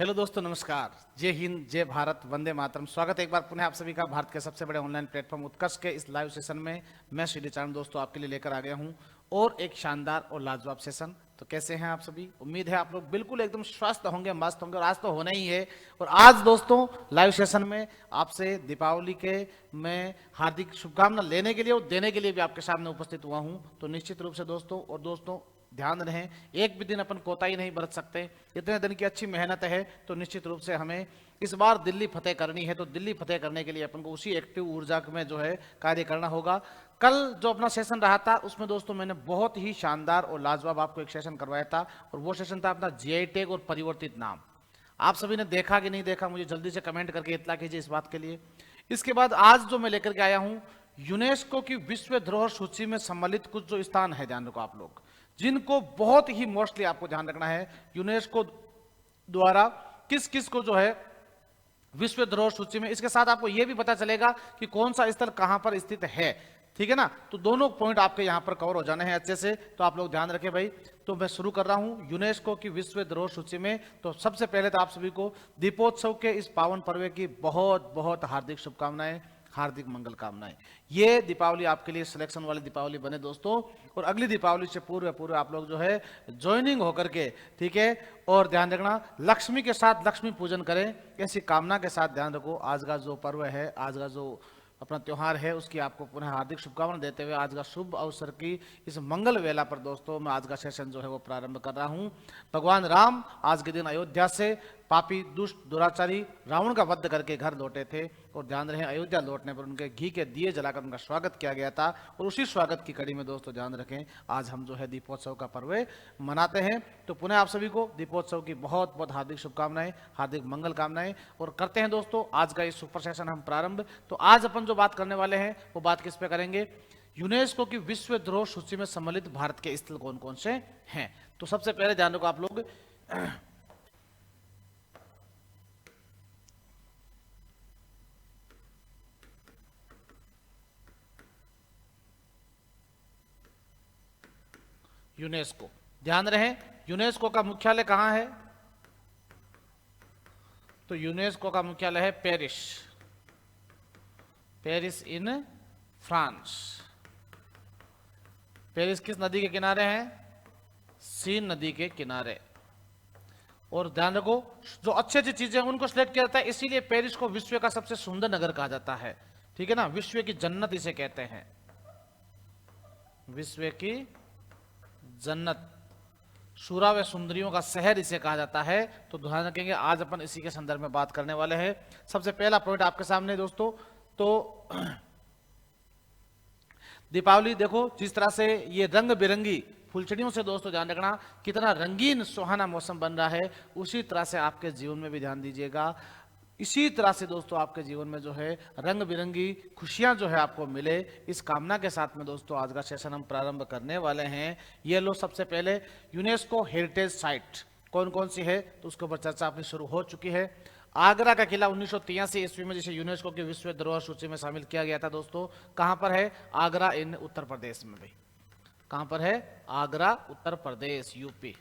Hello दोस्तों, नमस्कार। जय हिंद, जय भारत, वंदे मातरम। स्वागत है एक बार पुनः आप सभी का भारत के सबसे बड़े ऑनलाइन प्लेटफॉर्म उत्कर्ष के इस लाइव सेशन में। मैं श्री चरण दोस्तों आपके लिए लेकर आ गया हूं और एक शानदार और लाजवाब सेशन। तो कैसे हैं आप सभी? उम्मीद है आप लोग बिल्कुल एकदम स्वस्थ होंगे, मस्त होंगे, और आज तो होना ही है। और आज दोस्तों लाइव सेशन में आपसे दीपावली के मैं हार्दिक शुभकामना लेने के लिए और देने के लिए भी आपके सामने उपस्थित हुआ हूं। तो निश्चित रूप से दोस्तों ध्यान रहें, एक भी दिन अपन कोताही नहीं बरत सकते। इतने दिन की अच्छी मेहनत है तो निश्चित रूप से हमें इस बार दिल्ली फतेह करनी है। तो दिल्ली फतेह करने के लिए अपन को उसी एक्टिव ऊर्जा में जो है कार्य करना होगा। कल जो अपना सेशन रहा था उसमें दोस्तों मैंने बहुत ही शानदार और लाजवाब आपको एक सेशन करवाया था, और वो सेशन था अपना जीआई टैग और परिवर्तित नाम। आप सभी ने देखा कि नहीं देखा, मुझे जल्दी से कमेंट करके इत्तला कीजिए इस बात के लिए। इसके बाद आज जो मैं लेकर के आया हूं, यूनेस्को की विश्व धरोहर सूची में सम्मिलित कुछ जो स्थान है, ध्यान रखो आप लोग, जिनको बहुत ही मोस्टली आपको ध्यान रखना है यूनेस्को द्वारा किस किस को जो है विश्व धरोहर सूची में। इसके साथ आपको यह भी पता चलेगा कि कौन सा स्थल कहां पर स्थित है, ठीक है ना। तो दोनों पॉइंट आपके यहां पर कवर हो जाने हैं अच्छे से, तो आप लोग ध्यान रखें भाई। तो मैं शुरू कर रहा हूं यूनेस्को की विश्व धरोहर सूची में। तो सबसे पहले तो आप सभी को दीपोत्सव के इस पावन पर्व की बहुत बहुत हार्दिक शुभकामनाएं, हार्दिक मंगल कामनाएं। ये दीपावली आपके लिए सिलेक्शन वाली दीपावली बने दोस्तों, और अगली दीपावली से पूर्व आप लोग जो है ज्वाइनिंग होकर के, ठीक है। और ध्यान रखना, लक्ष्मी के साथ लक्ष्मी पूजन करें, ऐसी कामना के साथ ध्यान रखो। आज का जो पर्व है, आज का जो अपना त्योहार है, उसकी आपको पुनः हार्दिक शुभकामना देते हुए आज का शुभ अवसर की इस मंगल वेला पर दोस्तों मैं आज का सेशन जो है वो प्रारंभ कर रहा हूं। भगवान राम आज के दिन अयोध्या से पापी दुष्ट दुराचारी रावण का वध करके घर लौटे थे, और ध्यान रहे अयोध्या लौटने पर उनके घी के दिए जलाकर उनका स्वागत किया गया था। और उसी स्वागत की कड़ी में दोस्तों ध्यान रखें, आज हम जो है दीपोत्सव का पर्व मनाते हैं। तो पुनः आप सभी को दीपोत्सव की बहुत बहुत हार्दिक शुभकामनाएं, हार्दिक मंगल कामनाएं। और करते हैं दोस्तों आज का इस सुपर सेशन हम प्रारंभ। तो आज अपन जो बात करने वाले हैं वो बात किस पे करेंगे? यूनेस्को की विश्व धरोहर सूची में सम्मिलित भारत के स्थल कौन कौन से हैं। तो सबसे पहले ध्यान रखो आप लोग, यूनेस्को, ध्यान रहे यूनेस्को का मुख्यालय कहां है? तो यूनेस्को का मुख्यालय है Paris, Paris in France. Paris किस नदी के किनारे है? सीन नदी के किनारे। और ध्यान रखो, जो अच्छी अच्छी चीजें उनको सिलेक्ट किया जाता है, इसीलिए पेरिस को विश्व का सबसे सुंदर नगर कहा जाता है, ठीक है ना। विश्व की जन्नत इसे कहते हैं, विश्व की जन्नत, शूरा व सुंदरियों का शहर इसे कहा जाता है। तो ध्यान रखेंगे, आज अपन इसी के संदर्भ में बात करने वाले हैं। सबसे पहला पॉइंट आपके सामने दोस्तों, तो दीपावली देखो जिस तरह से ये रंग बिरंगी फुलचड़ियों से दोस्तों ध्यान रखना, कितना रंगीन सुहाना मौसम बन रहा है, उसी तरह से आपके जीवन में भी ध्यान दीजिएगा। इसी तरह से दोस्तों आपके जीवन में जो है रंग बिरंगी खुशियां जो है आपको मिले, इस कामना के साथ में दोस्तों आज का सेशन हम प्रारंभ करने वाले हैं। ये लो सबसे पहले यूनेस्को हेरिटेज साइट कौन कौन सी है, तो उसके ऊपर चर्चा अपनी शुरू हो चुकी है। आगरा का किला 1983 ईस्वी में जिसे यूनेस्को की विश्व धरोहर सूची में शामिल किया गया था दोस्तों। कहां पर है? आगरा इन उत्तर प्रदेश में भाई। कहां पर है? आगरा उत्तर प्रदेश, यूपी,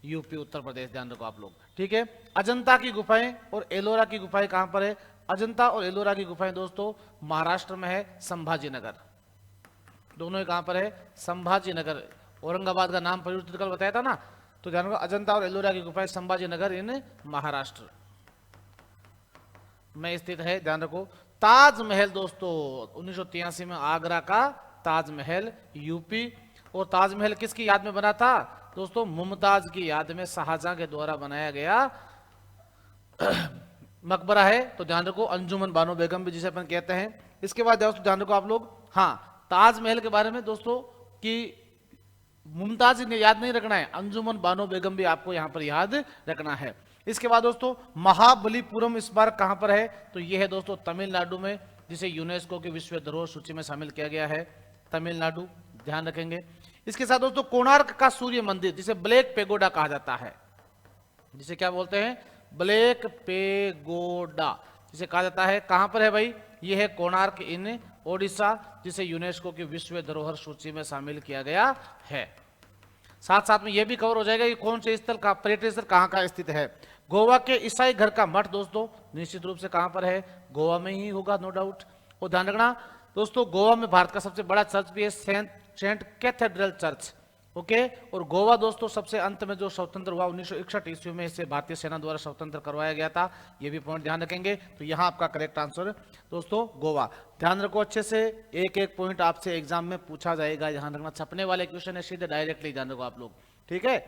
यूपी उत्तर प्रदेश, ध्यान रखो आप लोग, ठीक है। अजंता की गुफाएं और एलोरा की गुफाएं कहां पर है? अजंता और एलोरा की गुफाएं दोस्तों महाराष्ट्र में है, संभाजीनगर। दोनों कहां पर है? संभाजीनगर। औरंगाबाद का नाम परिवर्तित कल बताया था ना, तो ध्यान रखो अजंता और एलोरा की गुफाएं संभाजीनगर इन महाराष्ट्र में स्थित है, ध्यान रखो। ताजमहल दोस्तों 1983 में आगरा का ताजमहल यूपी। और ताजमहल किसकी याद में बना था दोस्तों? मुमताज की याद में शाहजहां के द्वारा बनाया गया मकबरा है। तो ध्यान रखो, अंजुमन बानो बेगम भी जिसे अपन कहते हैं। इसके बाद दोस्तों ध्यान रखो आप लोग, हाँ ताजमहल के बारे में दोस्तों कि मुमताज ने याद नहीं रखना है, अंजुमन बानो बेगम भी आपको यहां पर याद रखना है। इसके बाद दोस्तों महाबलीपुरम स्मारक कहां पर है? तो यह है दोस्तों तमिलनाडु में, जिसे यूनेस्को की विश्व धरोहर सूची में शामिल किया गया है, तमिलनाडु, ध्यान रखेंगे। इसके साथ दोस्तों कोणार्क का सूर्य मंदिर जिसे ब्लैक पेगोडा कहा जाता है, जिसे क्या बोलते हैं? ब्लैक पेगोडा जिसे कहा जाता है, कहां पर है भाई? यह है कोणार्क इन ओडिशा, जिसे यूनेस्को की विश्व धरोहर सूची में शामिल किया गया है। साथ साथ में यह भी कवर हो जाएगा कि कौन से स्थल का पर्यटन स्थल कहाँ का स्थित है। गोवा के ईसाई घर का मठ दोस्तों निश्चित रूप से कहां पर है, गोवा में ही होगा, नो डाउट। और ध्यान रखना दोस्तों, गोवा में भारत का सबसे बड़ा चर्च भी है, सेंट कैथेड्रल चर्च। ओके, और गोवा दोस्तों सबसे अंत में जो स्वतंत्र हुआ 1961 ईस्वी में, इसे भारतीय सेना द्वारा स्वतंत्र करवाया गया था। ये भी पॉइंट ध्यान रखेंगे। तो यहां आपका करेक्ट आंसर दोस्तों गोवा। ध्यान रखो अच्छे से, एक एक पॉइंट आपसे एग्जाम में पूछा जाएगा। ध्यान रखना, छपने वाले क्वेश्चन है सीधे डायरेक्टली, ध्यान रखो आप लोग, ठीक है।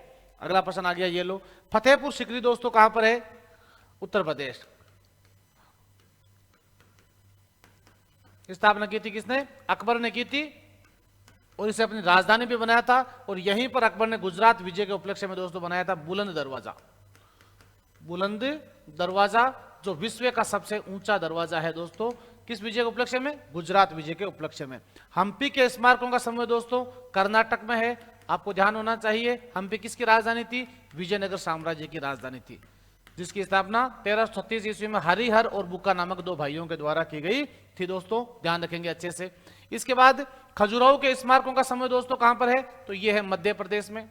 अगला प्रश्न आ गया, ये लो। फतेहपुर सिकरी दोस्तों कहां पर है, उत्तर प्रदेश। स्थापना की थी किसने, अकबर ने की थी, और इसे अपनी राजधानी भी बनाया था। और यहीं पर अकबर ने गुजरात विजय के उपलक्ष्य में दोस्तों बनाया था बुलंद दरवाजा। बुलंद दरवाजा जो विश्व का सबसे ऊंचा दरवाजा है दोस्तों, किस विजय के उपलक्ष्य में, गुजरात विजय के उपलक्ष्य में। हम्पी के स्मारकों का समूह दोस्तों कर्नाटक में है। आपको ध्यान होना चाहिए, हम्पी किसकी राजधानी थी, विजयनगर साम्राज्य की राजधानी थी, जिसकी स्थापना 1336 ईस्वी में हरिहर और बुक्का नामक दो भाइयों के द्वारा की गई थी दोस्तों। ध्यान रखेंगे अच्छे से। इसके बाद खजुराहो के स्मारकों का समय दोस्तों कहां पर है, तो यह है मध्य प्रदेश में।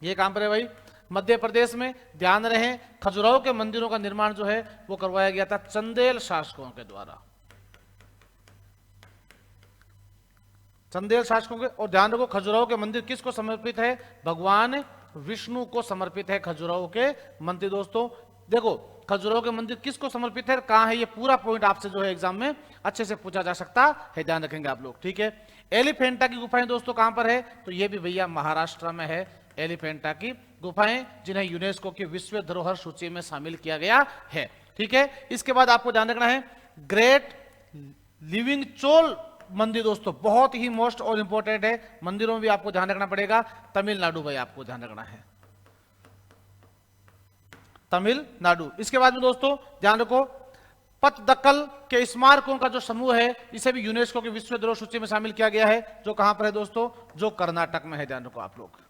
यह कहां पर है भाई, मध्य प्रदेश में। ध्यान रहे, खजुराहो के मंदिरों का निर्माण जो है वो करवाया गया था चंदेल शासकों के द्वारा, चंदेल शासकों के। और ध्यान रखो, खजुराहो के मंदिर किसको समर्पित है, भगवान विष्णु को समर्पित है खजुराहो के मंदिर दोस्तों। देखो खजुराहो के मंदिर किसको समर्पित है, कहां है, ये पूरा पॉइंट आपसे जो है एग्जाम में अच्छे से पूछा जा सकता है, ध्यान रखेंगे आप लोग, ठीक है। एलिफेंटा की गुफाएं दोस्तों कहां पर है, तो ये भी भैया महाराष्ट्र में है एलिफेंटा की गुफाएं, जिन्हें यूनेस्को की विश्व धरोहर सूची में शामिल किया गया है, ठीक है। इसके बाद आपको ध्यान रखना है ग्रेट लिविंग चोल मंदिर दोस्तों, बहुत ही मोस्ट और इंपॉर्टेंट है। मंदिरों में भी आपको ध्यान रखना पड़ेगा, तमिलनाडु भाई आपको ध्यान रखना है, तमिलनाडु। इसके बाद में दोस्तों ध्यान रखो, पतदकल के स्मारकों का जो समूह है, इसे भी यूनेस्को की विश्व धरोहर सूची में शामिल किया गया है, जो कहां पर है दोस्तों, जो कर्नाटक में है। ध्यान रखो आप लोग,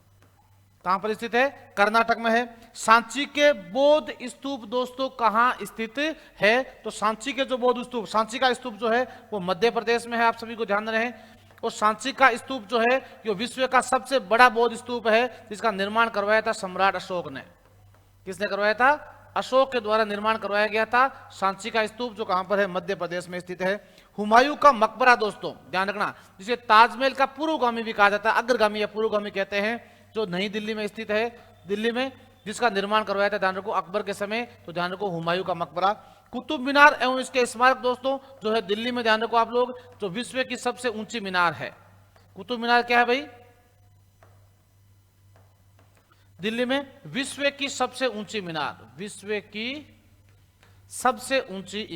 कहां पर स्थित है, कर्नाटक में है। सांची के बौद्ध स्तूप दोस्तों कहां स्थित है, तो सांची के जो बौद्ध स्तूप, सांची का स्तूप जो है वो मध्य प्रदेश में है, आप सभी को ध्यान रहे। और सांची का स्तूप जो है ये विश्व का सबसे बड़ा बौद्ध स्तूप है, जिसका निर्माण करवाया था सम्राट अशोक ने। किसने करवाया था, अशोक के द्वारा निर्माण करवाया गया था सांची का स्तूप, जो कहां पर है, मध्य प्रदेश में स्थित है। हुमायूं का मकबरा दोस्तों ध्यान रखना, जिसे ताजमहल का पूर्वगामी भी कहा जाता है, अग्रगामी या पूर्वगामी कहते हैं, जो नई दिल्ली में स्थित है, दिल्ली में, जिसका निर्माण करवाया था ध्यान रखो अकबर के समय, तो ध्यान रखो हुमायूं का मकबरा। कुतुब मीनार एवं इसके स्मारक दोस्तों जो है दिल्ली में, ध्यान रखो आप लोग, जो विश्व की सबसे ऊंची मीनार है। कुतुब मीनार क्या है भाई, दिल्ली में विश्व की सबसे ऊंची मीनार, विश्व की सबसे ऊंची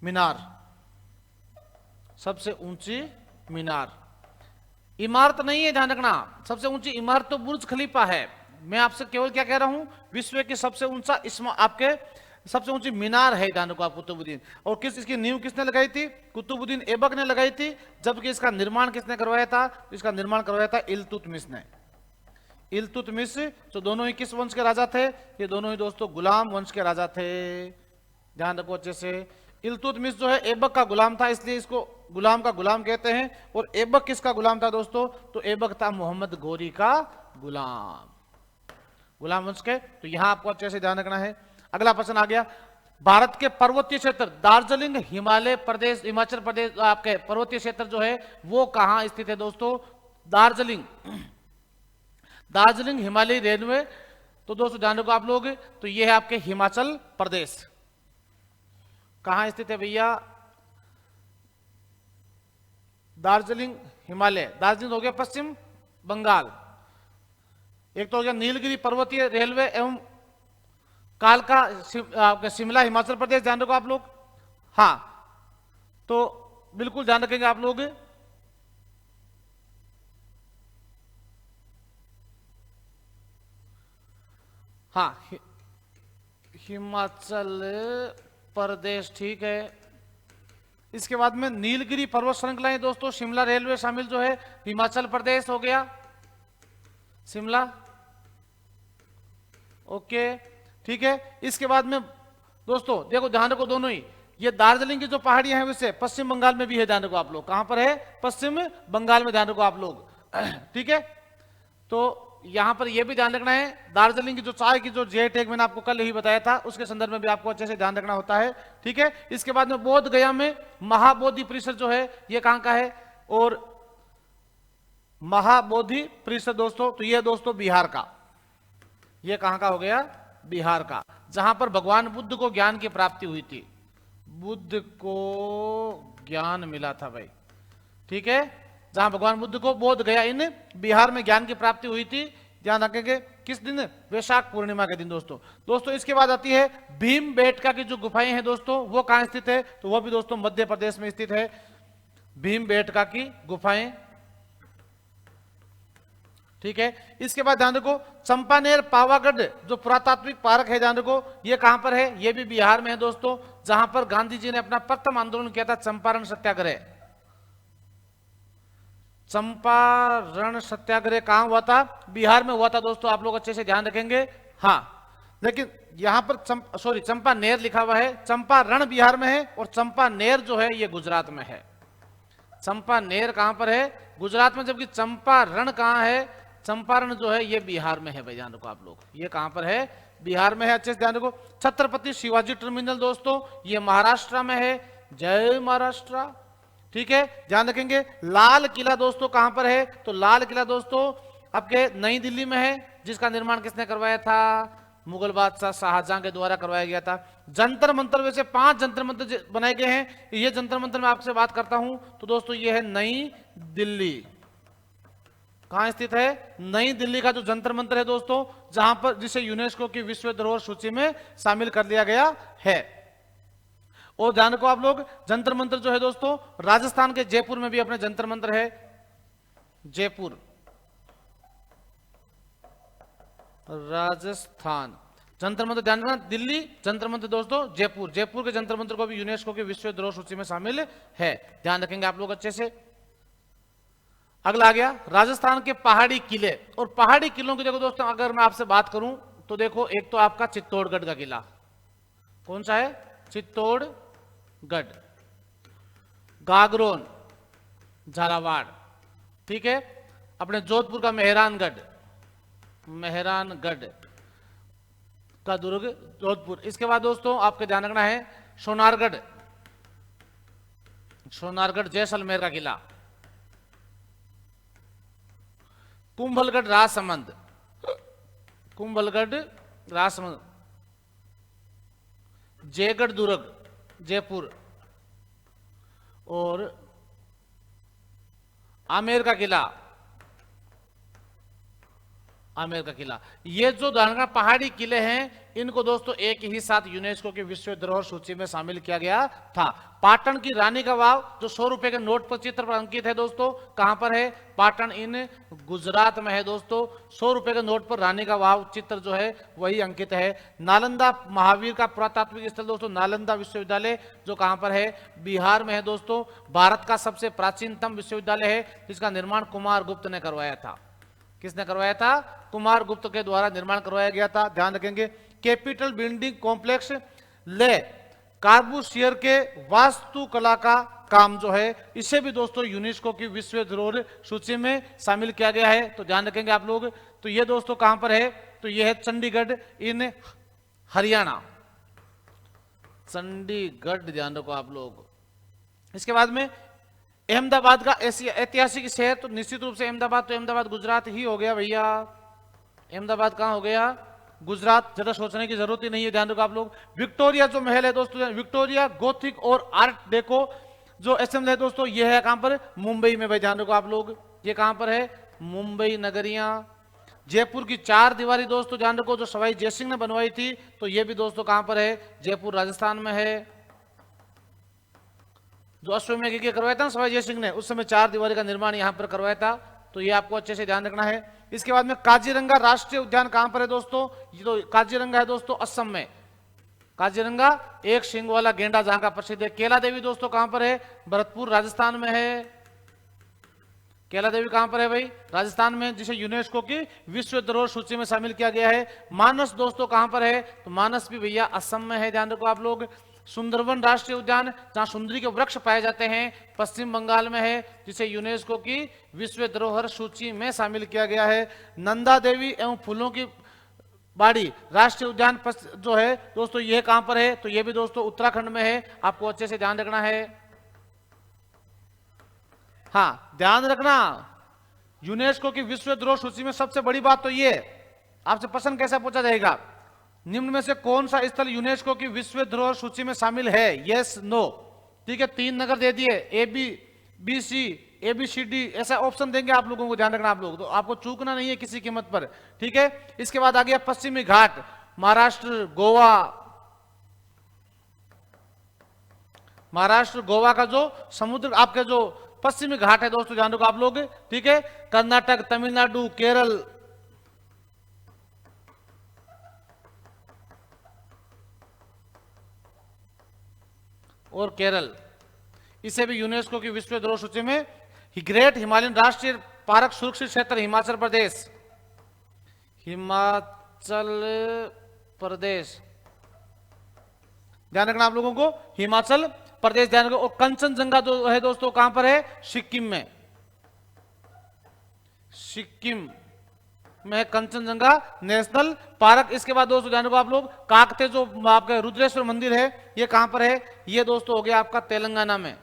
मीनार, सबसे ऊंची मीनार, इमारत नहीं है, ध्यान रखना। सबसे ऊंची इमारत तो बुर्ज खलीफा है। मैं आपसे केवल क्या कह रहा हूं, विश्व की सबसे ऊंचा आपके सबसे ऊंची मीनार है, ध्यान रखो आप, कुतुबुद्दीन। और इसकी नींव किसने लगाई थी, कुतुबुद्दीन ऐबक ने लगाई थी, जबकि इसका निर्माण किसने करवाया था, इसका निर्माण करवाया था इल्तुतमिश ने। इल्तुतमिश जो दोनों ही किस वंश के राजा थे, ये दोनों ही दोस्तों गुलाम वंश के राजा थे, ध्यान रखो अच्छे से। इल्तुतमिश जो है ऐबक का गुलाम था, इसलिए इसको गुलाम का गुलाम कहते हैं। और ऐबक किसका गुलाम था दोस्तों, तो ऐबक था मोहम्मद गोरी का गुलाम, गुलाम वंश के। तो यहां आपको अच्छे से ध्यान रखना है। अगला प्रश्न आ गया, भारत के पर्वतीय क्षेत्र दार्जिलिंग हिमालय प्रदेश, हिमाचल प्रदेश, आपके पर्वतीय क्षेत्र जो है वो कहां स्थित है दोस्तों, दार्जिलिंग, दार्जिलिंग हिमालयी रेलवे, तो दोस्तों ध्यान रखो आप लोग, तो ये है आपके हिमाचल प्रदेश। कहां स्थित है भैया, दार्जिलिंग हिमालय, दार्जिलिंग हो गया पश्चिम बंगाल, एक तो हो गया नीलगिरी पर्वतीय रेलवे एवं कालका शिमला हिमाचल प्रदेश, ध्यान रखो आप लोग। हाँ तो बिल्कुल ध्यान रखेंगे आप लोग। हाँ हिमाचल प्रदेश, ठीक है। इसके बाद में नीलगिरी पर्वत श्रृंखलाएं दोस्तों, शिमला रेलवे शामिल जो है, हिमाचल प्रदेश हो गया, शिमला, ओके ठीक है। इसके बाद में दोस्तों देखो ध्यान रखो, दोनों ही ये दार्जिलिंग की जो पहाड़ियां हैं वैसे पश्चिम बंगाल में भी है, ध्यान रखो आप लोग, कहां पर है, पश्चिम बंगाल में, ध्यान रखो आप लोग। ठीक है, तो यहां पर यह भी ध्यान रखना है, दार्जिलिंग की जो चाय की जो जे टैग मैंने आपको कल ही बताया था, उसके संदर्भ में भी आपको अच्छे से ध्यान रखना होता है। ठीक है, इसके बाद में बोध गया में महाबोधि परिषद जो है ये कहां का है, और महाबोधि परिषद दोस्तों, तो ये दोस्तों बिहार का, ये कहां का हो गया, बिहार का, जहां पर भगवान बुद्ध को ज्ञान की प्राप्ति हुई थी, बुद्ध को ज्ञान मिला था भाई। ठीक है, जहां भगवान बुद्ध को बोध गया इन बिहार में ज्ञान की प्राप्ति हुई थी, ध्यान रखेंगे किस दिन, वैशाख पूर्णिमा के दिन दोस्तों। दोस्तों इसके बाद आती है भीमबेटका की जो गुफाएं हैं दोस्तों, वो कहां स्थित है, तो वो भी दोस्तों मध्य प्रदेश में स्थित है, भीमबेटका की गुफाएं। ठीक है, इसके बाद ध्यान रखो चंपानेर पावागढ़ जो पुरातात्विक पार्क है, ध्यान रखो ये कहां पर है, ये भी बिहार में है दोस्तों, जहां पर गांधी जी ने अपना प्रथम आंदोलन किया था, चंपारण सत्याग्रह। चंपारण सत्याग्रह कहां हुआ था, बिहार में हुआ था दोस्तों, आप लोग अच्छे से ध्यान रखेंगे। हाँ, लेकिन यहां पर चंपानेर लिखा हुआ है, चंपारण बिहार में है, और चंपानेर जो है ये गुजरात में है। चंपानेर कहां पर है, गुजरात में, जबकि चंपारण कहां है, चंपारण जो है ये बिहार में है भाई, ध्यान रखो आप लोग, ये कहां पर है, बिहार में है, अच्छे से ध्यान रखो। छत्रपति शिवाजी टर्मिनल दोस्तों ये महाराष्ट्र में है, जय महाराष्ट्र। ठीक है, ध्यान रखेंगे। लाल किला दोस्तों कहां पर है, तो लाल किला दोस्तों आपके नई दिल्ली में है, जिसका निर्माण किसने करवाया था, मुगल बादशाह शाहजहां के द्वारा करवाया गया था। जंतर मंतर, वैसे 5 जंतर मंतर बनाए गए हैं, ये जंतर मंतर मैं आपसे बात करता हूं, तो दोस्तों ये है नई दिल्ली, कहां स्थित है, नई दिल्ली का जो जंतर मंतर है दोस्तों, जहां पर जिसे यूनेस्को की विश्व धरोहर सूची में शामिल कर लिया गया है। और ध्यान रखो आप लोग, जंतर मंतर जो है दोस्तों, राजस्थान के जयपुर में भी अपने जंतर मंतर है, जयपुर राजस्थान जंतर मंतर, ध्यान रखना, दिल्ली जंतर मंतर दोस्तों, जयपुर, जयपुर के जंतर मंतर को भी यूनेस्को की विश्व धरोहर सूची में शामिल है, ध्यान रखेंगे आप लोग अच्छे से। अगला आ गया राजस्थान के पहाड़ी किले, और पहाड़ी किलों की देखो दोस्तों, अगर मैं आपसे बात करूं तो देखो, एक तो आपका चित्तौड़गढ़ का किला, कौन सा है, चित्तौड़गढ़, गागरोन झालावाड़, ठीक है, अपने जोधपुर का मेहरानगढ़, मेहरानगढ़ का दुर्ग जोधपुर। इसके बाद दोस्तों आपके ध्यान रखना है सोनारगढ़, सोनारगढ़ जैसलमेर का किला, कुंभलगढ़ राजसमंद, कुंभलगढ़ राजसमंद, जयगढ़ दुर्ग जयपुर, और आमेर का किला, आमेर का किला। ये जो धारणा पहाड़ी किले हैं, इनको दोस्तों एक ही साथ यूनेस्को की विश्व धरोहर सूची में शामिल किया गया था। पाटन की रानी का वाव जो 100 रुपए के नोट पर चित्र पर अंकित है दोस्तों, कहां पर है, पाटन इन गुजरात में है दोस्तों, 100 रुपए के नोट पर रानी का वाव चित्र जो है वही अंकित है। नालंदा महावीर का पुरातात्विक स्थल दोस्तों, नालंदा विश्वविद्यालय जो कहां पर है, बिहार में है दोस्तों। भारत का सबसे प्राचीनतम विश्वविद्यालय है, जिसका निर्माण कुमार गुप्त ने करवाया था। किसने करवाया था, कुमार गुप्त के द्वारा निर्माण करवाया गया था, ध्यान रखेंगे। कैपिटल बिल्डिंग कॉम्प्लेक्स ले कार्बूसियर के वास्तुकला का काम जो है, इसे भी दोस्तों यूनेस्को की विश्व धरोहर सूची में शामिल किया गया है, तो ध्यान रखेंगे आप लोग। तो ये दोस्तों कहां पर है, तो ये है चंडीगढ़ इन हरियाणा, चंडीगढ़, ध्यान रखो आप लोग। इसके बाद में अहमदाबाद का ऐतिहासिक शहर, तो निश्चित रूप से अहमदाबाद, तो अहमदाबाद गुजरात ही हो गया भैया। अहमदाबाद कहां हो गया, गुजरात, ज्यादा सोचने की जरूरत ही नहीं है, ध्यान रखो आप लोग। विक्टोरिया जो महल है दोस्तों, विक्टोरिया गोथिक और आर्ट डेको जो असेंबली है दोस्तों, ये है कहां पर, मुंबई में भाई, ध्यान रखो आप लोग। ये कहां पर है, मुंबई नगरिया। जयपुर की 4 दीवारी दोस्तों, ध्यान रखो, जो सवाई जयसिंह ने बनवाई थी, तो ये भी दोस्तों कहां पर है, जयपुर राजस्थान में है। जो अश्वमेध यज्ञ करवाया था सवाई जयसिंह ने, उस समय 4 दीवारी का निर्माण यहां पर करवाया था, तो ये आपको अच्छे से ध्यान रखना है। इसके बाद में काजीरंगा राष्ट्रीय उद्यान कहां पर है दोस्तों, ये तो काजीरंगा है दोस्तों असम में। काजीरंगा एक सिंग वाला गेंडा जहां का प्रसिद्ध है। केला देवी दोस्तों कहां पर है, भरतपुर राजस्थान में है। केला देवी कहां पर है भाई, राजस्थान में, जिसे यूनेस्को की विश्व धरोहर सूची में शामिल किया गया है। मानस दोस्तों कहां पर है, तो मानस भी भैया असम में है, ध्यान रखो आप लोग। सुंदरवन राष्ट्रीय उद्यान जहां सुंदरी के वृक्ष पाए जाते हैं, पश्चिम बंगाल में है, जिसे यूनेस्को की विश्व धरोहर सूची में शामिल किया गया है। नंदा देवी एवं फूलों की बाड़ी राष्ट्रीय उद्यान जो है दोस्तों, यह कहां पर है? तो यह भी दोस्तों उत्तराखंड में है, आपको अच्छे से ध्यान रखना है। हाँ, ध्यान रखना, यूनेस्को की विश्व धरोहर सूची में सबसे बड़ी बात तो ये, आपसे प्रश्न कैसे पूछा जाएगा, निम्न में से कौन सा स्थल यूनेस्को की विश्व धरोहर सूची में शामिल है? यस नो, ठीक है। 3 नगर दे दिए, A B C, A B C D, ऐसा ऑप्शन देंगे आप लोगों को, ध्यान रखना आप लोग, तो आपको चूकना नहीं है किसी कीमत पर, ठीक है। इसके बाद आ गया पश्चिमी घाट, महाराष्ट्र गोवा का जो समुद्र, आपके जो पश्चिमी घाट है दोस्तों, ध्यान रखो आप लोग, ठीक है। कर्नाटक, तमिलनाडु, केरल, और केरल, इसे भी यूनेस्को की विश्व धरोहर सूची में। ग्रेट हिमालयन राष्ट्रीय पार्क सुरक्षित क्षेत्र हिमाचल प्रदेश, ध्यान रखना आप लोगों को, हिमाचल प्रदेश ध्यान रखो। और कंचनजंगा जो है दोस्तों कहां पर है? सिक्किम में, सिक्किम में कंचनजंगा नेशनल पार्क। इसके बाद दोस्तों ध्यान रखो आप लोग, काकते जो आपका रुद्रेश्वर मंदिर है, ये कहां पर है? ये दोस्तों हो गया आपका तेलंगाना में।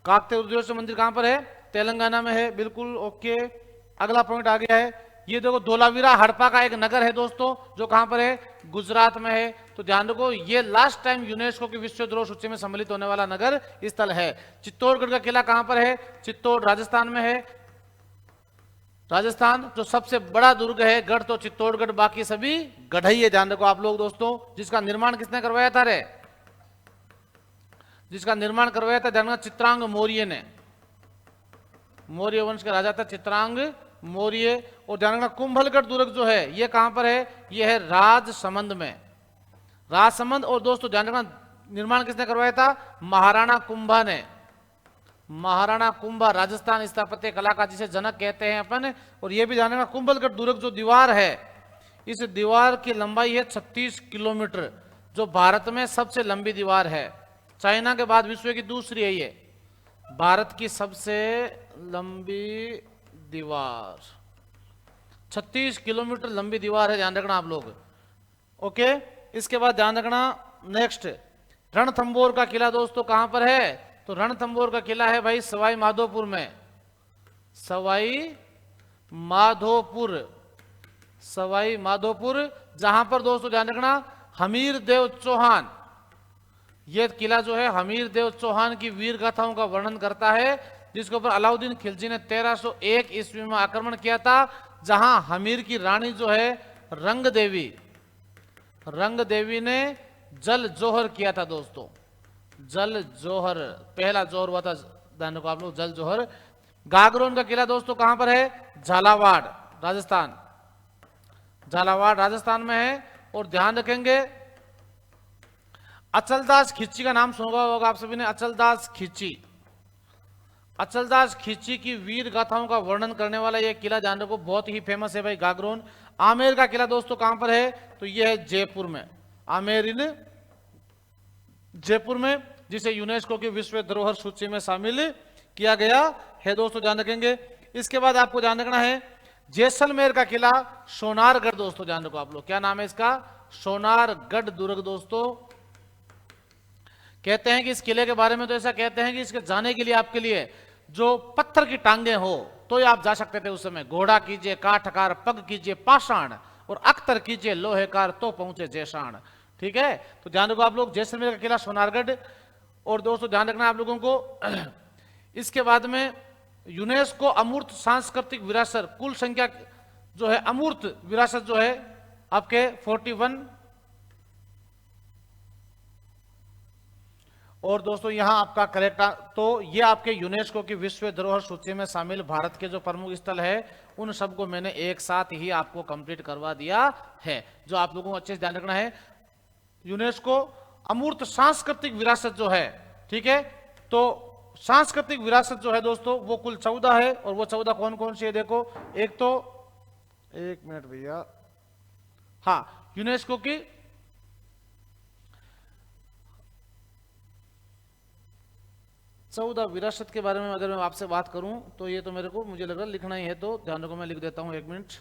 काकते रुद्रेश्वर मंदिर कहां पर है? तेलंगाना में है, बिल्कुल ओके। अगला पॉइंट आ गया है, ये देखो धोलावीरा हड़प्पा का एक नगर है दोस्तों, जो कहां पर है? गुजरात में है। तो ध्यान रखो, ये लास्ट टाइम यूनेस्को की विश्व धरोहर सूची में सम्मिलित होने वाला नगर स्थल है। चित्तौड़गढ़ का किला कहां पर है? चित्तौड़ राजस्थान में है। राजस्थान जो सबसे बड़ा दुर्ग है, गढ़ तो चित्तौड़गढ़, बाकी सभी गढ़ई है, ध्यान रखो आप लोग दोस्तों। जिसका निर्माण किसने करवाया था रे? जिसका निर्माण करवाया था ध्यान, चित्रांग मौर्य ने, मौर्य वंश के राजा था चित्रांग मौर्य। और ध्यान रखना, कुंभलगढ़ दुर्ग जो है ये कहां पर है? ये है राजसमंद में, राजसमंद। और दोस्तों ध्यान रखना, निर्माण किसने करवाया था? महाराणा कुंभा ने। महाराणा कुंभा राजस्थान स्थापत्य कला का जिसे जनक कहते हैं अपन। और ये भी ध्यान रखना, कुंभलगढ़ दुर्ग जो दीवार है, इस दीवार की लंबाई है 36 किलोमीटर, जो भारत में सबसे लंबी दीवार है। चाइना के बाद विश्व की दूसरी है ये, भारत की सबसे लंबी दीवार, 36 किलोमीटर लंबी दीवार है, ध्यान रखना आप लोग, ओके। इसके बाद ध्यान रखना, नेक्स्ट रणथंबोर का किला दोस्तों कहां पर है? तो रणथंबोर का किला है भाई सवाई माधोपुर में, सवाई माधोपुर, जहां पर दोस्तों ध्यान रखना हमीर देव चौहान, यह किला जो है हमीर देव चौहान की वीर गाथाओं का वर्णन करता है, जिसके ऊपर अलाउद्दीन खिलजी ने 1301 ईस्वी में आक्रमण किया था, जहां हमीर की रानी जो है रंग देवी ने जल जोहर किया था दोस्तों, जल जोहर, पहला जोहर हुआ था, ध्यान रखो आप लोग, जल जोहर। गागरोन का किला दोस्तों कहां पर है? झालावाड़ राजस्थान में है। और ध्यान रखेंगे, अचलदास खिची का नाम सुना होगा आप सभी ने, अचलदास खिची की वीर गाथाओं का वर्णन करने वाला यह किला ध्यान रखो बहुत ही फेमस है भाई, गागरोन। आमेर का किला दोस्तों कहां पर है? तो यह है जयपुर में, आमेर इन जयपुर में, जिसे यूनेस्को की विश्व धरोहर सूची में शामिल किया गया है दोस्तों, ध्यान रखेंगे। इसके बाद आपको ध्यान रखना है, जैसलमेर का किला सोनारगढ़ दोस्तों, ध्यान रखो आप लोग, क्या नाम है इसका? सोनारगढ़ दुर्ग दोस्तों। कहते हैं कि इस किले के बारे में तो ऐसा कहते हैं कि इसके जाने के लिए आपके लिए जो पत्थर की टांगे हो तो आप जा सकते थे उस समय, घोड़ा कीजिए काठकार, पग कीजिए पाषाण, और अख्तर कीजिए लोहेकार, तो पहुंचे जैशान, ठीक है। तो ध्यान रखो आप लोग, जैसलमेर का किला सोनारगढ़। और दोस्तों ध्यान रखना आप लोगों को, इसके बाद में यूनेस्को अमूर्त सांस्कृतिक विरासत, कुल संख्या जो है अमूर्त विरासत जो है आपके 41। और दोस्तों यहां आपका करेक्ट, तो ये आपके यूनेस्को की विश्व धरोहर सूची में शामिल भारत के जो प्रमुख स्थल है उन सबको मैंने एक साथ ही आपको कंप्लीट करवा दिया है, जो आप लोगों को अच्छे से ध्यान रखना है। यूनेस्को अमूर्त सांस्कृतिक विरासत जो है, ठीक है, तो सांस्कृतिक विरासत जो है दोस्तों वो कुल 14 है। और वो 14 कौन कौन सी है देखो, एक तो, एक मिनट भैया, हाँ, यूनेस्को की 14 विरासत के बारे में अगर मैं आपसे बात करूं तो ये तो मेरे को मुझे लग रहा है लिखना ही है, तो ध्यान रखो, मैं लिख देता हूं, 1 मिनट।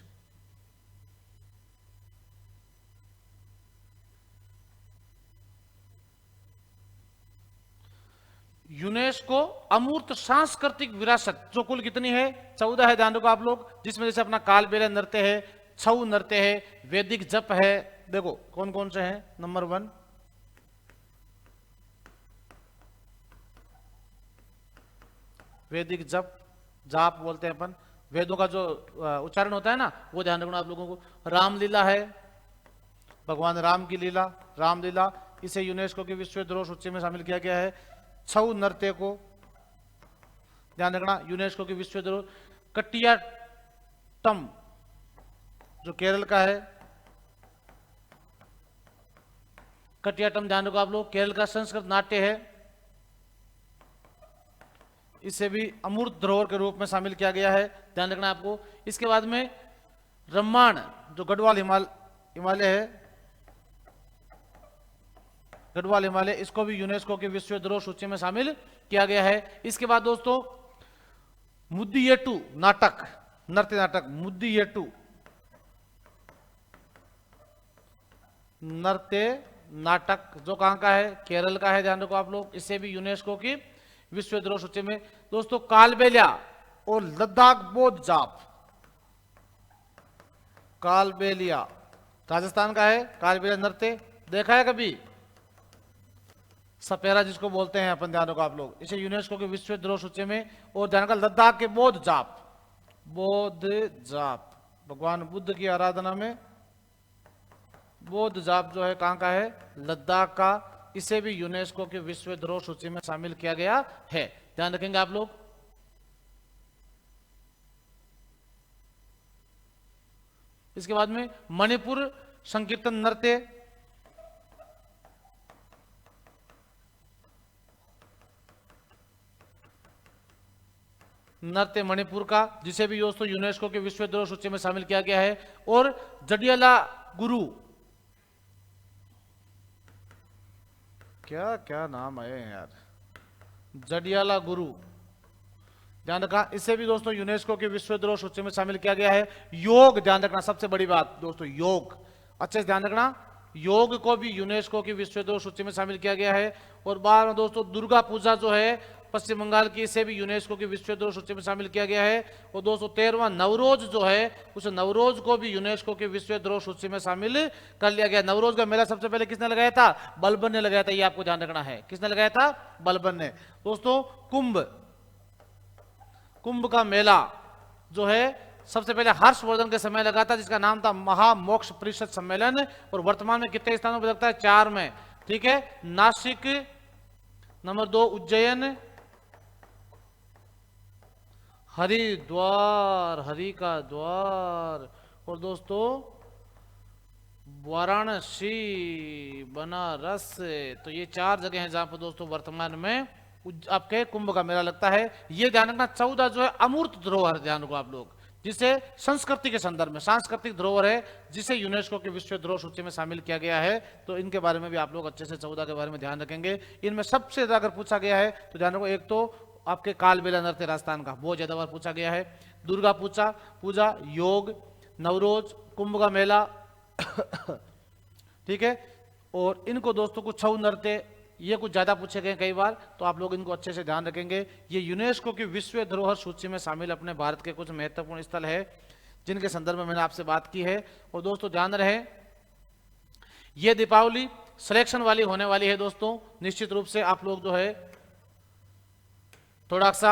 यूनेस्को अमूर्त सांस्कृतिक विरासत जो कुल कितनी है, 14 है, ध्यान रखो आप लोग, जिसमें जैसे अपना कालबेलिया नृत्य है, छऊ नृत्य है, वैदिक जप है। देखो कौन कौन से हैं। नंबर 1 वैदिक जप, जाप बोलते हैं अपन, वेदों का जो उच्चारण होता है ना, वो ध्यान रखना आप लोगों को। रामलीला है, भगवान राम की लीला, रामलीला, इसे यूनेस्को की विश्व धरोहर सूची में शामिल किया गया है। छऊ नृत्य को ध्यान रखना, यूनेस्को की विश्व धरोहर। कटियाट्टम जो केरल का है, कटियाट्टम ध्यान रखो आप लोग, केरल का संस्कृत नाट्य है, इसे भी अमूर्त धरोहर के रूप में शामिल किया गया है, ध्यान रखना आपको। इसके बाद में रम्माण जो गढ़वाल हिमालय है, गढ़वाल हिमालय, इसको भी यूनेस्को की विश्व धरोहर सूची में शामिल किया गया है। इसके बाद दोस्तों मुद्दियेट्टू नाटक, नृत्य नाटक, मुद्दियेट्टू नृत्य नाटक जो कहां का है, केरल का है, ध्यान रखो आप लोग, इसे भी यूनेस्को की विश्व धरोहर सूची में। दोस्तों कालबेलिया और लद्दाख बौद्ध जाप, कालबेलिया राजस्थान का है, कालबेलिया नृत्य देखा है कभी, सपेरा जिसको बोलते हैं अपन, ध्यान रखो आप लोग, इसे यूनेस्को की विश्व धरोहर सूची में। और ध्यान रखा लद्दाख के बौद्ध जाप, बौद्ध जाप भगवान बुद्ध की आराधना में बौद्ध जाप जो है कहां का है, लद्दाख का, इसे भी यूनेस्को की विश्व धरोहर सूची में शामिल किया गया है, ध्यान रखेंगे आप लोग। इसके बाद में मणिपुर संकीर्तन नृत्य, नृत्य मणिपुर का, जिसे भी दोस्तों यूनेस्को की विश्व धरोहर सूची में शामिल किया गया है। और जडियाला गुरु, क्या क्या नाम आए हैं यार, जडियाला गुरु, ध्यान रखना, इसे भी दोस्तों यूनेस्को की विश्व धरोहर सूची में शामिल किया गया है। योग ध्यान रखना, सबसे बड़ी बात दोस्तों, योग अच्छे से ध्यान रखना, योग को भी यूनेस्को की विश्व धरोहर सूची में शामिल किया गया है। और बाद में दोस्तों दुर्गा पूजा जो है पश्चिम बंगाल की, इसे भी यूनेस्को की विश्व धरोहर सूची में शामिल किया गया है। और दोस्तों 13वां नवरोज जो है, उस नवरोज को भी यूनेस्को की विश्व धरोहर सूची में शामिल कर लिया गया। नवरोज का मेला सबसे पहले किसने लगाया था, बलबन ने लगाया था, ये आपको ध्यान रखना है, किसने लगाया था, बलबन ने। दोस्तों कुंभ का मेला जो है सबसे पहले हर्षवर्धन के समय लगा था, जिसका नाम था महामोक्ष परिषद सम्मेलन, और वर्तमान में कितने स्थानों पर लगता है, 4 में, ठीक है। नासिक, नंबर 2 उज्जैन, हरिद्वार, हरि का द्वार, और दोस्तों वाराणसी, बनारस, तो ये 4 जगह हैं जहां पर दोस्तों वर्तमान में आपके कुंभ का मेला लगता है। ये ध्यान रखना, 14 जो है अमूर्त धरोहर, ध्यान रखो आप लोग, जिसे संस्कृति के संदर्भ में सांस्कृतिक धरोहर है, जिसे यूनेस्को की विश्व धरोहर सूची में शामिल किया गया है। तो इनके बारे में भी आप लोग अच्छे से 14 के बारे में ध्यान रखेंगे। इनमें सबसे ज्यादा अगर पूछा गया है तो ध्यान रखो, एक तो आपके कालबेलिया नृत्य राजस्थान का बहुत ज्यादा बार पूछा गया है, दुर्गा पूजा, योग, नवरोज, कुंभ का मेला ठीक है। और इनको दोस्तों कुछ छऊ नृत्य, ये कुछ ज्यादा पूछे गए कई बार, तो आप लोग इनको अच्छे से ध्यान रखेंगे। ये यूनेस्को की विश्व धरोहर सूची में शामिल अपने भारत के कुछ महत्वपूर्ण स्थल है, जिनके संदर्भ में मैंने आपसे बात की है। और दोस्तों ध्यान रहे, ये दीपावली सिलेक्शन वाली होने वाली है दोस्तों, निश्चित रूप से आप लोग जो है थोड़ा सा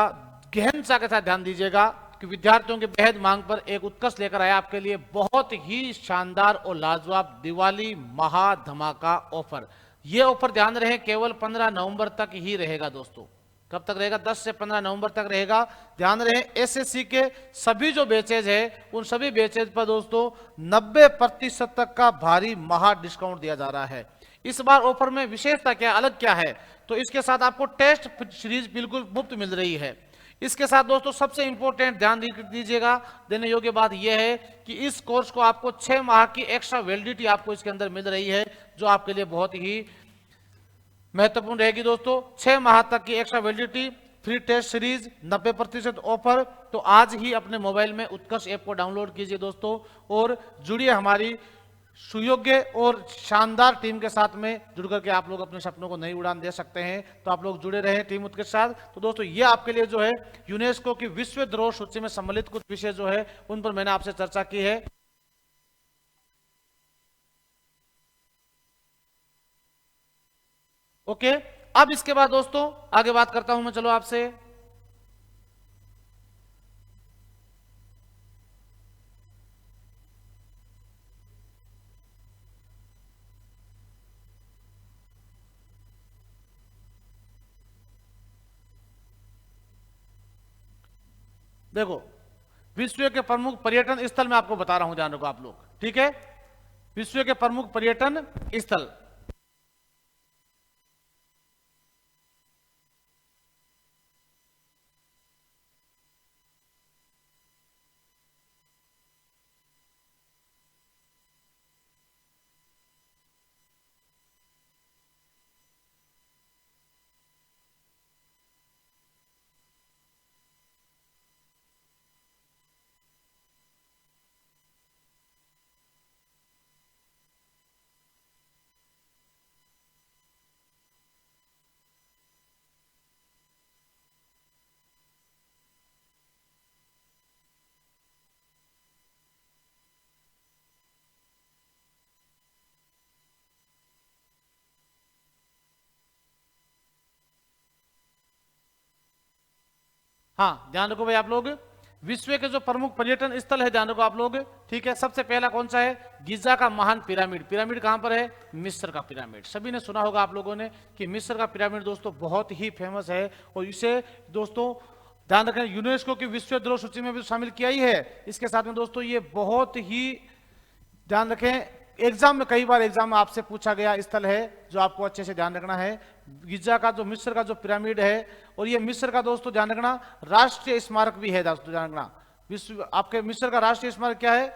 गहनता के साथ ध्यान दीजिएगा, कि विद्यार्थियों की बेहद मांग पर एक उत्कर्ष लेकर आया आपके लिए बहुत ही शानदार और लाजवाब दिवाली महा धमाका ऑफर। ये ऑफर ध्यान रहे केवल 15 नवंबर तक ही रहेगा दोस्तों। कब तक रहेगा, 10 से 15 नवंबर तक रहेगा। ध्यान रहे एसएससी के सभी जो बैचेज है, उन सभी बैचेज पर दोस्तों 90% तक का भारी महा डिस्काउंट दिया जा रहा है। इस बार ऑफर में विशेषता क्या, अलग क्या है, तो इसके साथ आपको टेस्ट सीरीज बिल्कुल मुफ्त मिल रही है। इसके साथ दोस्तों सबसे इंपॉर्टेंट ध्यान दीजिएगा, देने योग्य बात यह है कि इस कोर्स को आपको 6 माह की एक्स्ट्रा वैलिडिटी आपको इसके अंदर मिल रही है, जो आपके लिए बहुत ही महत्वपूर्ण रहेगी दोस्तों। 6 माह तक की extra validity, free test series 90% offer. तो आज ही अपने मोबाइल में उत्कर्ष ऐप को डाउनलोड कीजिए दोस्तों, और जुड़िए हमारी सुयोग्य और शानदार टीम के साथ में, जुड़ करके आप लोग अपने सपनों को नई उड़ान दे सकते हैं। तो आप लोग जुड़े रहे टीम उत्कर्ष के साथ। तो दोस्तों ये आपके लिए जो है यूनेस्को की विश्व धरोहर सूची में सम्मिलित कुछ विषय जो है उन पर मैंने आपसे चर्चा की है। ओके, अब इसके बाद दोस्तों आगे बात करता हूं मैं, चलो आपसे। देखो, विश्व के प्रमुख पर्यटन स्थल मैं आपको बता रहा हूं, ध्यान रखो आप लोग, ठीक है। विश्व के प्रमुख पर्यटन स्थल, हाँ ध्यान रखो भाई आप लोग, विश्व के जो प्रमुख पर्यटन स्थल है ध्यान रखो आप लोग, ठीक है। सबसे पहला कौन सा है? गिजा का महान पिरामिड। पिरामिड कहां पर है? मिस्र का पिरामिड। सभी ने सुना होगा आप लोगों ने कि मिस्र का पिरामिड दोस्तों बहुत ही फेमस है, और इसे दोस्तों ध्यान रखें यूनेस्को की विश्व धरोहर सूची में भी शामिल किया ही है। इसके साथ में दोस्तों ये बहुत ही ध्यान रखें, एग्जाम में कई बार एग्जाम में आपसे पूछा गया स्थल है जो आपको अच्छे से ध्यान रखना है। गिजा का जो मिस्र का जो पिरामिड है, और ये मिस्र का दोस्तों ध्यान रखना राष्ट्रीय स्मारक भी है दोस्तों, ध्यान रखना। विश्व आपके मिस्र का राष्ट्रीय स्मारक क्या है?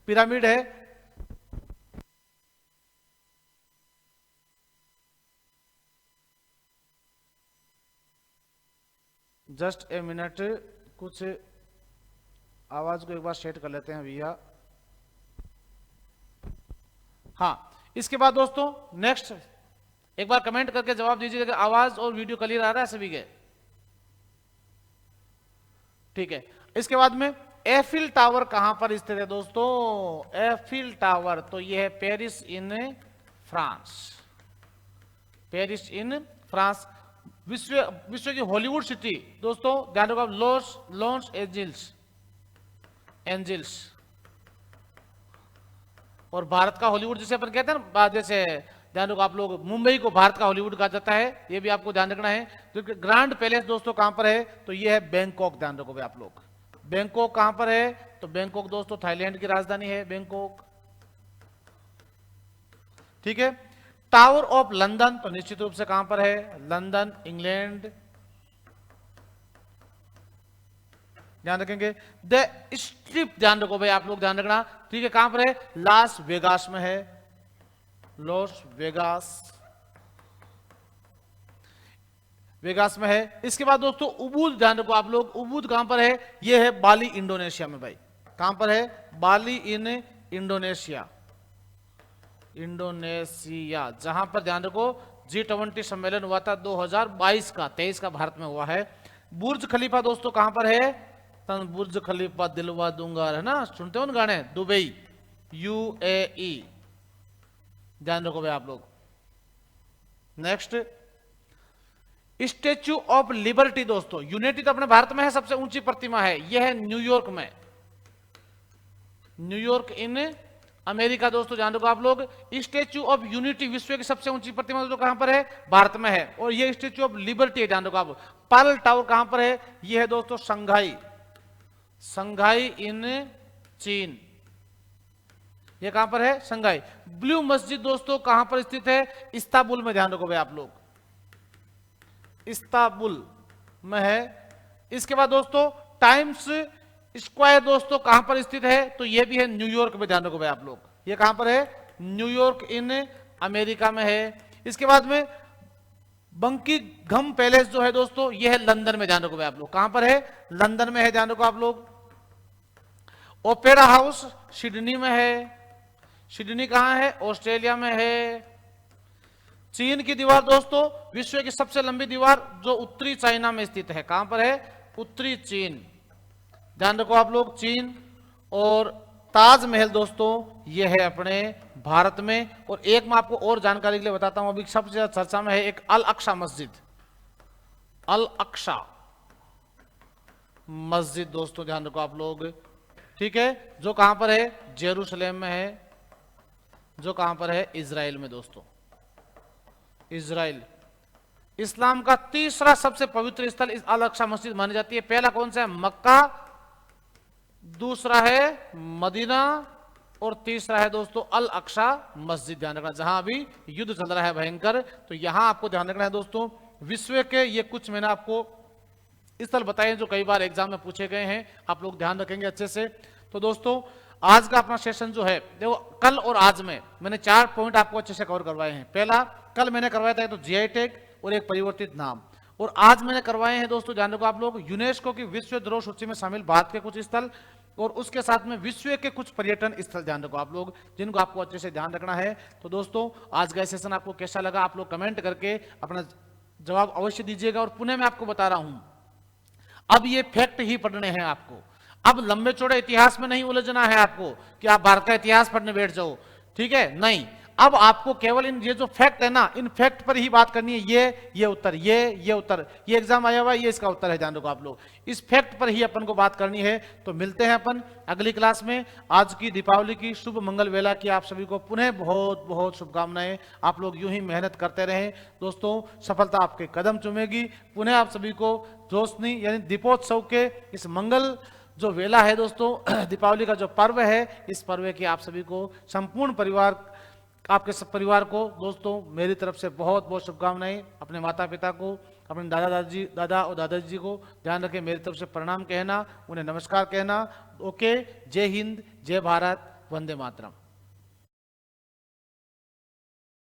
पिरामिड है। जस्ट ए मिनट, कुछ आवाज को एक बार सेट कर लेते हैं भैया। हाँ, इसके बाद दोस्तों नेक्स्ट एक बार कमेंट करके जवाब दीजिएगा कि आवाज और वीडियो क्लियर आ रहा है सभी के, ठीक है। इसके बाद में एफिल टावर कहां पर स्थित है दोस्तों? एफिल टावर तो यह है Paris in France. Paris in France. विश्व की हॉलीवुड सिटी दोस्तों ध्यान रखो, लॉस एंजिल्स। और भारत का हॉलीवुड जिसे अपन कहते हैं ना, जैसे ध्यान रखो आप लोग, मुंबई को भारत का हॉलीवुड कहा जाता है, ये भी आपको ध्यान रखना है। तो ग्रैंड पैलेस दोस्तों कहां पर है? तो ये है बैंकॉक। ध्यान रखो आप लोग, बैंकॉक कहां पर है? तो बैंकॉक दोस्तों थाईलैंड की राजधानी है बैंकॉक, ठीक है। टावर ऑफ लंदन तो निश्चित रूप से कहां पर है? लंदन इंग्लैंड, ध्यान रखेंगे। द स्ट्रिप ध्यान रखो भाई आप लोग, ध्यान रखना, ठीक है। कहां पर है? लास वेगास में है, लॉस वेगास में है। इसके बाद दोस्तों उबुद ध्यान रखो आप लोग, उबुद कहां पर है? ये है बाली इंडोनेशिया में भाई। कहां पर है? बाली इन इंडोनेशिया। जहां पर ध्यान रखो G20 सम्मेलन हुआ था 2022 का, 23 का भारत में हुआ है। बुर्ज खलीफा दोस्तों कहां पर है? बुर्ज खलीफा दिलवा दूंगा, है ना, सुनते हो ना गाने, दुबई UAE। ध्यान रखो भाई आप लोग। नेक्स्ट स्टेच्यू ऑफ लिबर्टी दोस्तों, यूनिटी तो अपने भारत में है, सबसे ऊंची प्रतिमा है, यह है न्यूयॉर्क में, न्यूयॉर्क इन अमेरिका दोस्तों। ध्यान रखो आप लोग, स्टेच्यू ऑफ यूनिटी विश्व की सबसे ऊंची प्रतिमा दोस्तों कहां पर है? भारत में है। और ये स्टेच्यू ऑफ लिबर्टी है, ध्यान रखो आप। पर्ल टावर कहां पर है? ये है दोस्तों संघाई इन चीन, ये कहां पर है? संघाई। ब्लू मस्जिद दोस्तों कहां पर स्थित है? इस्तांबुल में। ध्यान रखो भाई आप लोग, इस्तांबुल में है। इसके बाद दोस्तों टाइम्स स्क्वायर दोस्तों कहां पर स्थित है? तो यह भी है न्यूयॉर्क में। ध्यान रखो भाई आप लोग, ये कहां पर है? न्यूयॉर्क इन अमेरिका में है। इसके बाद में बंकिंघम पैलेस जो है दोस्तों, यह है लंदन में, ध्यान रखो भाई आप लोग, कहां पर है? लंदन में है, ध्यान रखो आप लोग। ओपेरा हाउस सिडनी में है। सिडनी कहां है? ऑस्ट्रेलिया में है। चीन की दीवार दोस्तों, विश्व की सबसे लंबी दीवार जो उत्तरी चाइना में स्थित है, कहां पर है? उत्तरी चीन, ध्यान रखो आप लोग, चीन। और ताजमहल दोस्तों यह है अपने भारत में। और एक मैं आपको और जानकारी के लिए बताता हूं, अभी सबसे ज्यादा चर्चा में है एक अल अक्सा मस्जिद। अल अक्सा मस्जिद दोस्तों ध्यान रखो आप लोग, ठीक है, जो कहां पर है? जेरूशलेम में है, जो कहां पर है? इजराइल में दोस्तों, इजराइल। इस्लाम का तीसरा सबसे पवित्र स्थल इस अल अक्सा मस्जिद मानी जाती है। पहला कौन सा है? मक्का, दूसरा है मदीना, और तीसरा है दोस्तों अल अक्सा मस्जिद। ध्यान रखना, जहां अभी युद्ध चल रहा है भयंकर, तो यहां आपको ध्यान रखना है दोस्तों। विश्व के ये कुछ मैंने आपको स्थल बताए जो कई बार एग्जाम में पूछे गए हैं, आप लोग ध्यान रखेंगे अच्छे से। तो दोस्तों आज का अपना सेशन जो है, देखो कल और आज में मैंने 4 पॉइंट आपको अच्छे से कवर करवाए हैं। पहला, कल मैंने करवाया था तो जीआई टैग और एक परिवर्तित नाम, और आज मैंने करवाए हैं दोस्तों ध्यान रखो आप लोग, यूनेस्को की विश्व धरोहर सूची में शामिल भारत के कुछ स्थल, और उसके साथ में विश्व के कुछ पर्यटन स्थल ध्यान रखो आप लोग, जिनको आपको अच्छे से ध्यान रखना है। तो दोस्तों आज का सेशन आपको कैसा लगा, आप लोग कमेंट करके अपना जवाब अवश्य दीजिएगा। और पुनः मैं आपको बता रहा हूं, अब ये फैक्ट ही पढ़ने हैं आपको, अब लंबे चौड़े इतिहास में नहीं उलझना है आपको कि आप भारत का इतिहास पढ़ने बैठ जाओ, ठीक है, नहीं। अब आपको केवल इन ये जो फैक्ट है ना, इन फैक्ट पर ही बात करनी है। ये उत्तर, ये उत्तर, ये एग्जाम आया हुआ है, ये इसका उत्तर है, ध्यान रखो आप लोग, इस फैक्ट पर ही अपन को बात करनी है। तो मिलते हैं अपन अगली क्लास में। आज की दीपावली की शुभ मंगल वेला की आप सभी को पुनः बहुत बहुत शुभकामनाएं। आप लोग यूं ही मेहनत करते रहें दोस्तों, सफलता आपके कदम चूमेगी। पुनः आप सभी को रोशनी यानी दीपोत्सव के इस मंगल जो वेला है दोस्तों, दीपावली का जो पर्व है, इस पर्व की आप सभी को संपूर्ण परिवार, आपके सब परिवार को दोस्तों मेरी तरफ से बहुत बहुत शुभकामनाएं। अपने माता पिता को, अपने दादा और दादाजी को ध्यान रखें, मेरी तरफ से प्रणाम कहना, उन्हें नमस्कार कहना। ओके, जय हिंद, जय भारत, वंदे मातरम।